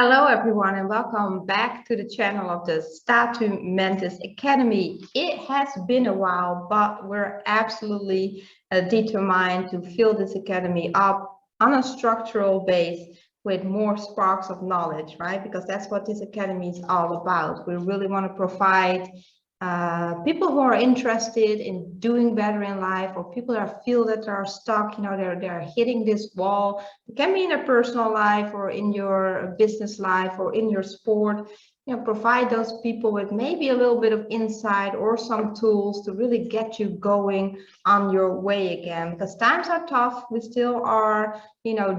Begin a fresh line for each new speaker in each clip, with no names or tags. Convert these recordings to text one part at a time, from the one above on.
Hello everyone and welcome back to the channel of the StatuMentis Academy. It has been a while, but we're absolutely determined to fill this academy up on a structural base with more sparks of knowledge, right? Because that's what this academy is all about. We really want to provide people who are interested in doing better in life, or people that feel that they're stuck, they're hitting this wall. It can be in a personal life or in your business life or in your sport. Provide those people with maybe a little bit of insight or some tools to really get you going on your way again, because times are tough. We still are,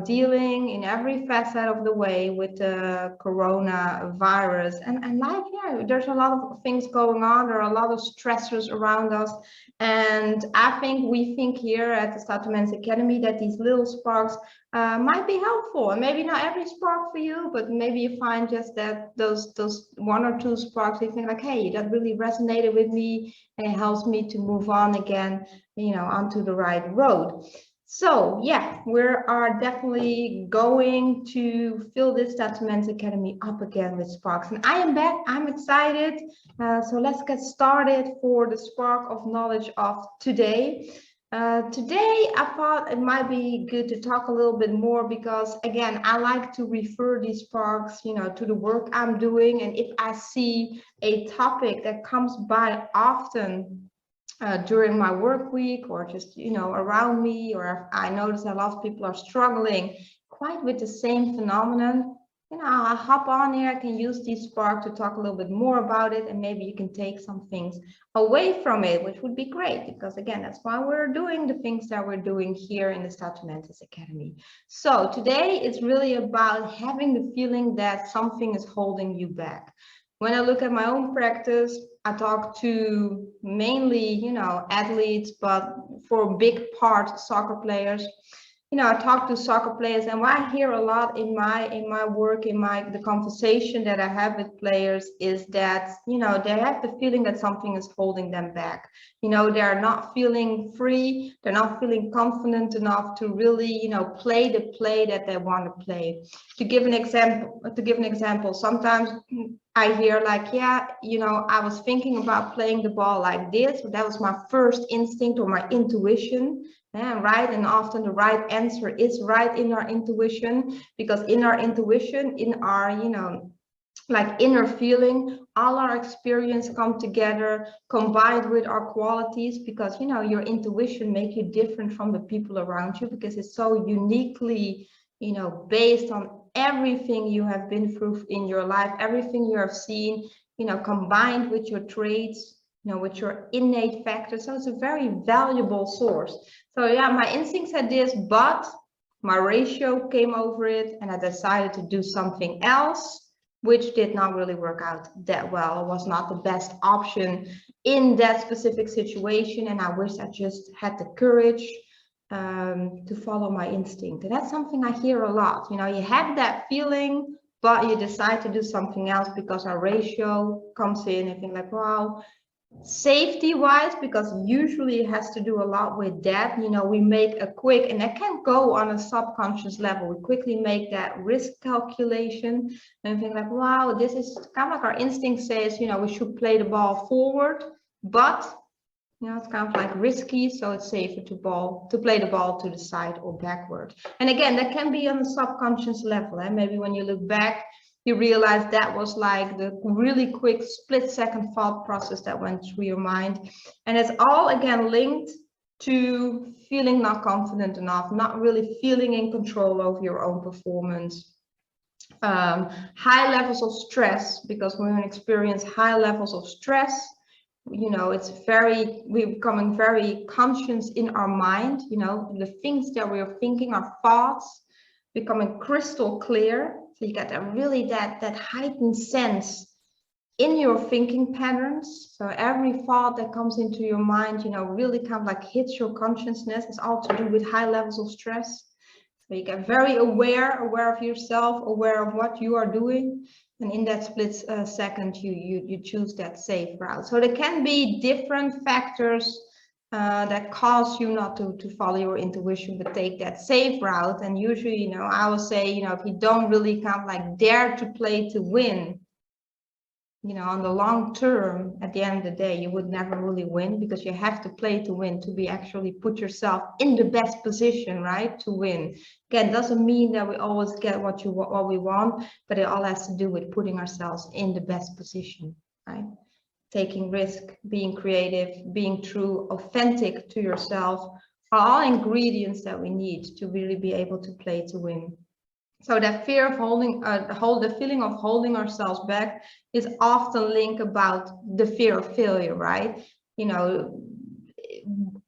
dealing in every facet of the way with the coronavirus and life. Yeah, there's a lot of things going on. There are a lot of stressors around us. And I think we think here at the StatuMentis Academy that these little sparks might be helpful, and maybe not every spark for you, but maybe you find just that those one or two sparks you think like, hey, that really resonated with me, and it helps me to move on again, onto the right road. So yeah, we are definitely going to fill this StatuMentis Academy up again with sparks, and I am back. I'm excited. So let's get started for the spark of knowledge of today. Today, I thought it might be good to talk a little bit more because, again, I like to refer these sparks, to the work I'm doing. And if I see a topic that comes by often during my work week, or just, around me, or if I notice that a lot of people are struggling quite with the same phenomenon, I'll hop on here. I can use these sparks to talk a little bit more about it, and maybe you can take some things away from it, which would be great, because again, that's why we're doing the things that we're doing here in the StatuMentis Academy. So today it's really about having the feeling that something is holding you back. When I look at my own practice, I talk to mainly, athletes, but for a big part, soccer players. I talk to soccer players, and what I hear a lot in my work, the conversation that I have with players is that, they have the feeling that something is holding them back. They're not feeling free. They're not feeling confident enough to really, play the play that they want to play. To give an example, sometimes I hear like, yeah, I was thinking about playing the ball like this. That was my first instinct or my intuition. Yeah, right. And often the right answer is right in our intuition, because in our intuition, in our, like inner feeling, all our experience come together, combined with our qualities, because, your intuition makes you different from the people around you, because it's so uniquely, based on everything you have been through in your life, everything you have seen, combined with your traits, with your innate factors. So it's a very valuable source. So yeah, my instinct said this, but my ratio came over it, and I decided to do something else, which did not really work out that well. It was not the best option in that specific situation, and I wish I just had the courage to follow my instinct. And that's something I hear a lot. You have that feeling, but you decide to do something else because our ratio comes in and think like, wow, safety wise, because usually it has to do a lot with that, we make a quick, and that can go on a subconscious level, we quickly make that risk calculation and think like, wow, this is kind of like our instinct says, we should play the ball forward, but it's kind of like risky, so it's safer to play the ball to the side or backward. And again, that can be on a subconscious level, and maybe when you look back, you realize that was like the really quick split-second thought process that went through your mind. And it's all again linked to feeling not confident enough, not really feeling in control of your own performance. High levels of stress, because when we experience high levels of stress, we're becoming very conscious in our mind, the things that we are thinking, our thoughts becoming crystal clear. So you get that heightened sense in your thinking patterns. So every thought that comes into your mind, really kind of like hits your consciousness. It's all to do with high levels of stress. So you get very aware of yourself, aware of what you are doing. And in that split second, you choose that safe route. So there can be different factors that cause you not to follow your intuition, but take that safe route. And usually, you know, I will say, you know, if you don't really kind of like dare to play to win, you know, on the long term, at the end of the day, you would never really win, because you have to play to win, to be actually put yourself in the best position, right, to win. Again, doesn't mean that we always get what we want, but it all has to do with putting ourselves in the best position, right? Taking risk, being creative, being true, authentic to yourself are all ingredients that we need to really be able to play to win. So that fear of the feeling of holding ourselves back is often linked about the fear of failure, right? You know,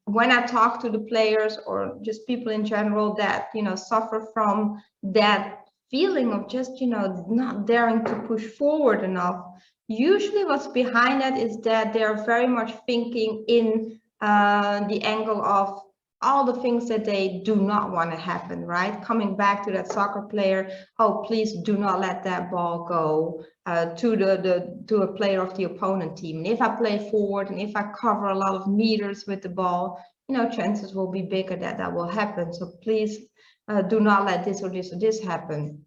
when I talk to the players or just people in general that, you know, suffer from that feeling of just, you know, not daring to push forward enough, usually what's behind that is that they're very much thinking in the angle of all the things that they do not want to happen, right? Coming back to that soccer player, oh, please do not let that ball go to a player of the opponent team. And if I play forward and if I cover a lot of meters with the ball, you know, chances will be bigger that that will happen. So please do not let this or this or this happen.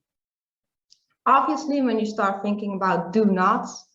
Obviously, when you start thinking about do nots,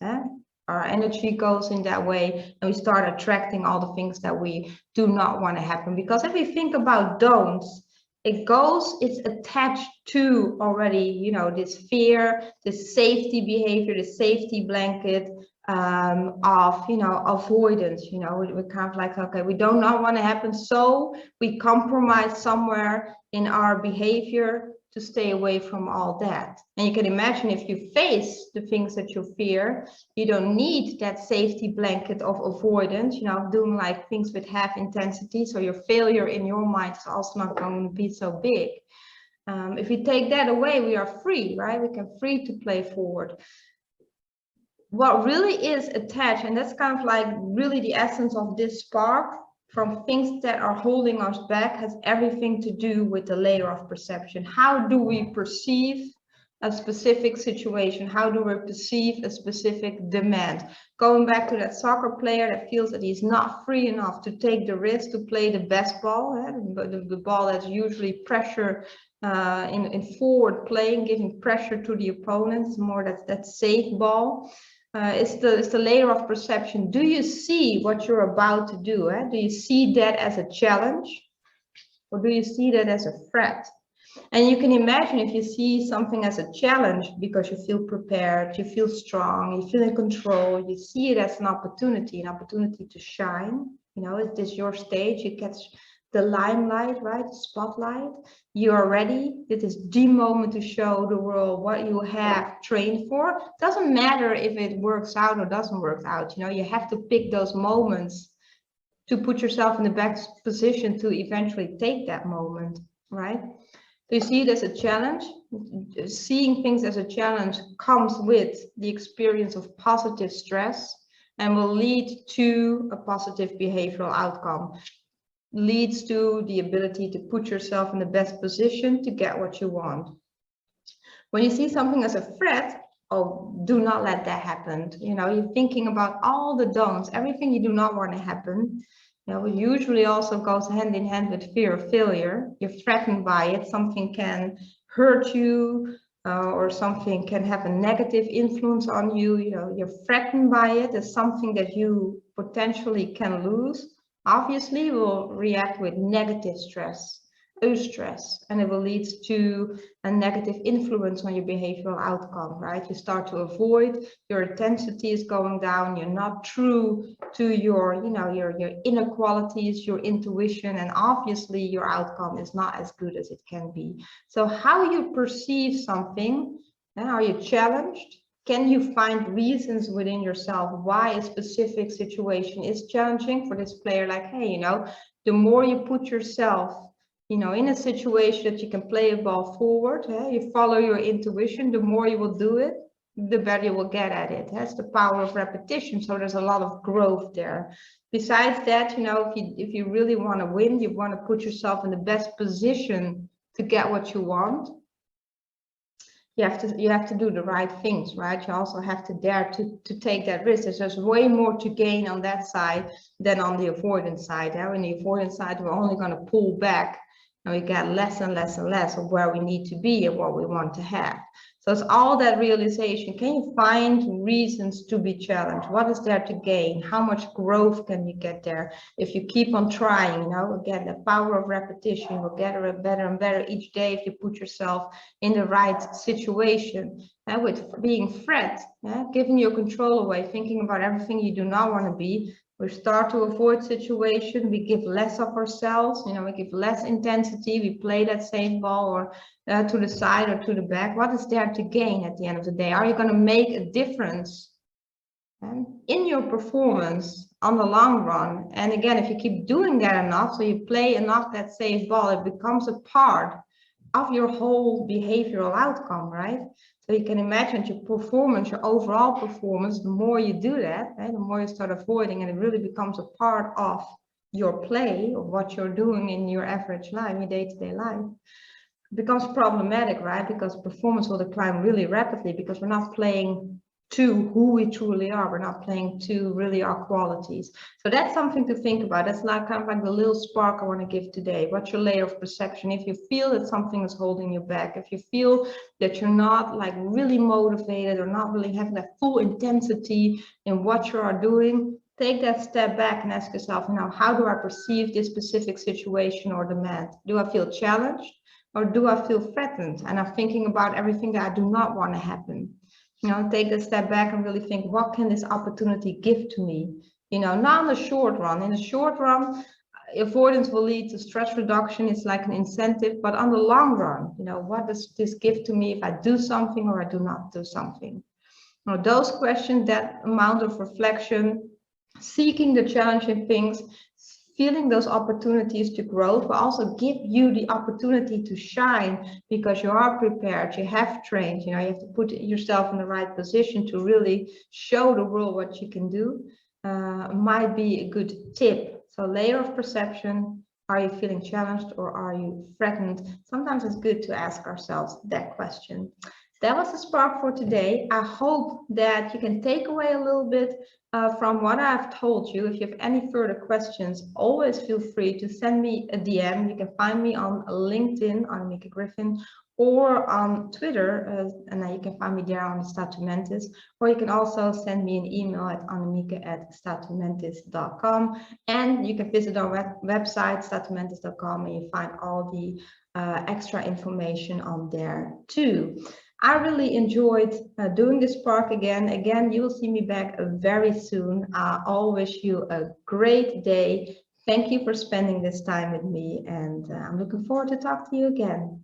our energy goes in that way, and we start attracting all the things that we do not want to happen. Because if we think about don'ts, it's attached to already, you know, this fear, this safety behavior, this safety blanket of, you know, avoidance. You know, we're kind of like, okay, we do not want to happen, so we compromise somewhere in our behavior to stay away from all that. And you can imagine, if you face the things that you fear, you don't need that safety blanket of avoidance, you know, doing like things with half intensity. So your failure in your mind is also not going to be so big. If we take that away, we are free, right? We can free to play forward. What really is attached, and that's kind of like really the essence of this spark, from things that are holding us back, has everything to do with the layer of perception. How do we perceive a specific situation? How do we perceive a specific demand? Going back to that soccer player that feels that he's not free enough to take the risk to play the best ball, the ball that's usually pressure in forward playing, giving pressure to the opponents, more that safe ball. It's the layer of perception. Do you see what you're about to do? Do you see that as a challenge, or do you see that as a threat? And you can imagine, if you see something as a challenge because you feel prepared, you feel strong, you feel in control, you see it as an opportunity to shine. You know, is this your stage? You catch the limelight, right? The spotlight. You are ready. It is the moment to show the world what you have trained for. Doesn't matter if it works out or doesn't work out. You know, you have to pick those moments to put yourself in the best position to eventually take that moment, right? So you see it as a challenge. Seeing things as a challenge comes with the experience of positive stress and will lead to a positive behavioral outcome. Leads to the ability to put yourself in the best position to get what you want. When you see something as a threat, oh, do not let that happen. You know, you're thinking about all the don'ts, everything you do not want to happen. You know, it usually also goes hand in hand with fear of failure. You're threatened by it. Something can hurt you, or something can have a negative influence on you. You know, you're threatened by it as something that you potentially can lose. Obviously, will react with negative stress, eustress, and it will lead to a negative influence on your behavioral outcome, right? You start to avoid, your intensity is going down, you're not true to your, you know, your inner qualities, your intuition, and obviously your outcome is not as good as it can be. So how you perceive something, are you challenged? Can you find reasons within yourself why a specific situation is challenging for this player? Like, hey, you know, the more you put yourself, you know, in a situation that you can play a ball forward, you follow your intuition, the more you will do it, the better you will get at it. That's the power of repetition. So there's a lot of growth there. Besides that, you know, if you really want to win, you want to put yourself in the best position to get what you want. you have to do the right things, right? You also have to dare to take that risk. There's way more to gain on that side than on the avoidance side. On the avoidance side, we're only going to pull back, and we get less and less and less of where we need to be and what we want to have. So it's all that realization. Can you find reasons to be challenged? What is there to gain? How much growth can you get there? If you keep on trying, again, the power of repetition will get better and better each day if you put yourself in the right situation. And with being threat, giving your control away, thinking about everything you do not want to be, we start to avoid situation. We give less of ourselves, we give less intensity. We play that safe ball or to the side or to the back. What is there to gain at the end of the day? Are you going to make a difference in your performance on the long run? And again, if you keep doing that enough, so you play enough that safe ball, it becomes a part of your whole behavioral outcome, right? So you can imagine your performance, your overall performance, the more you do that, the more you start avoiding, and it really becomes a part of your play, of what you're doing in your average life, your day-to-day life. It becomes problematic, right? Because performance will decline really rapidly because we're not playing to who we truly are. We're not playing to really our qualities. So that's something to think about. That's like kind of like the little spark I want to give today. What's your layer of perception? If you feel that something is holding you back, if you feel that you're not like really motivated or not really having that full intensity in what you are doing, take that step back and ask yourself, how do I perceive this specific situation or demand? Do I feel challenged or do I feel threatened? And I'm thinking about everything that I do not want to happen. Take a step back and really think, what can this opportunity give to me? Not in the short run. In the short run, avoidance will lead to stress reduction. It's like an incentive, but on the long run, what does this give to me if I do something or I do not do something? Those questions, that amount of reflection, seeking the challenging things, feeling those opportunities to grow will also give you the opportunity to shine because you are prepared, you have trained, you have to put yourself in the right position to really show the world what you can do. Might be a good tip. So layer of perception, are you feeling challenged or are you threatened? Sometimes it's good to ask ourselves that question. That was the spark for today. I hope that you can take away a little bit from what I've told you. If you have any further questions, always feel free to send me a DM. You can find me on LinkedIn, Annemieke Griffin, or on Twitter, and you can find me there on StatuMentis, or you can also send me an email at annemieke@statumentis.com, and you can visit our website, statumentis.com, and you find all the extra information on there too. I really enjoyed doing this spark again. Again, you will see me back very soon. I all wish you a great day. Thank you for spending this time with me, and I'm looking forward to talk to you again.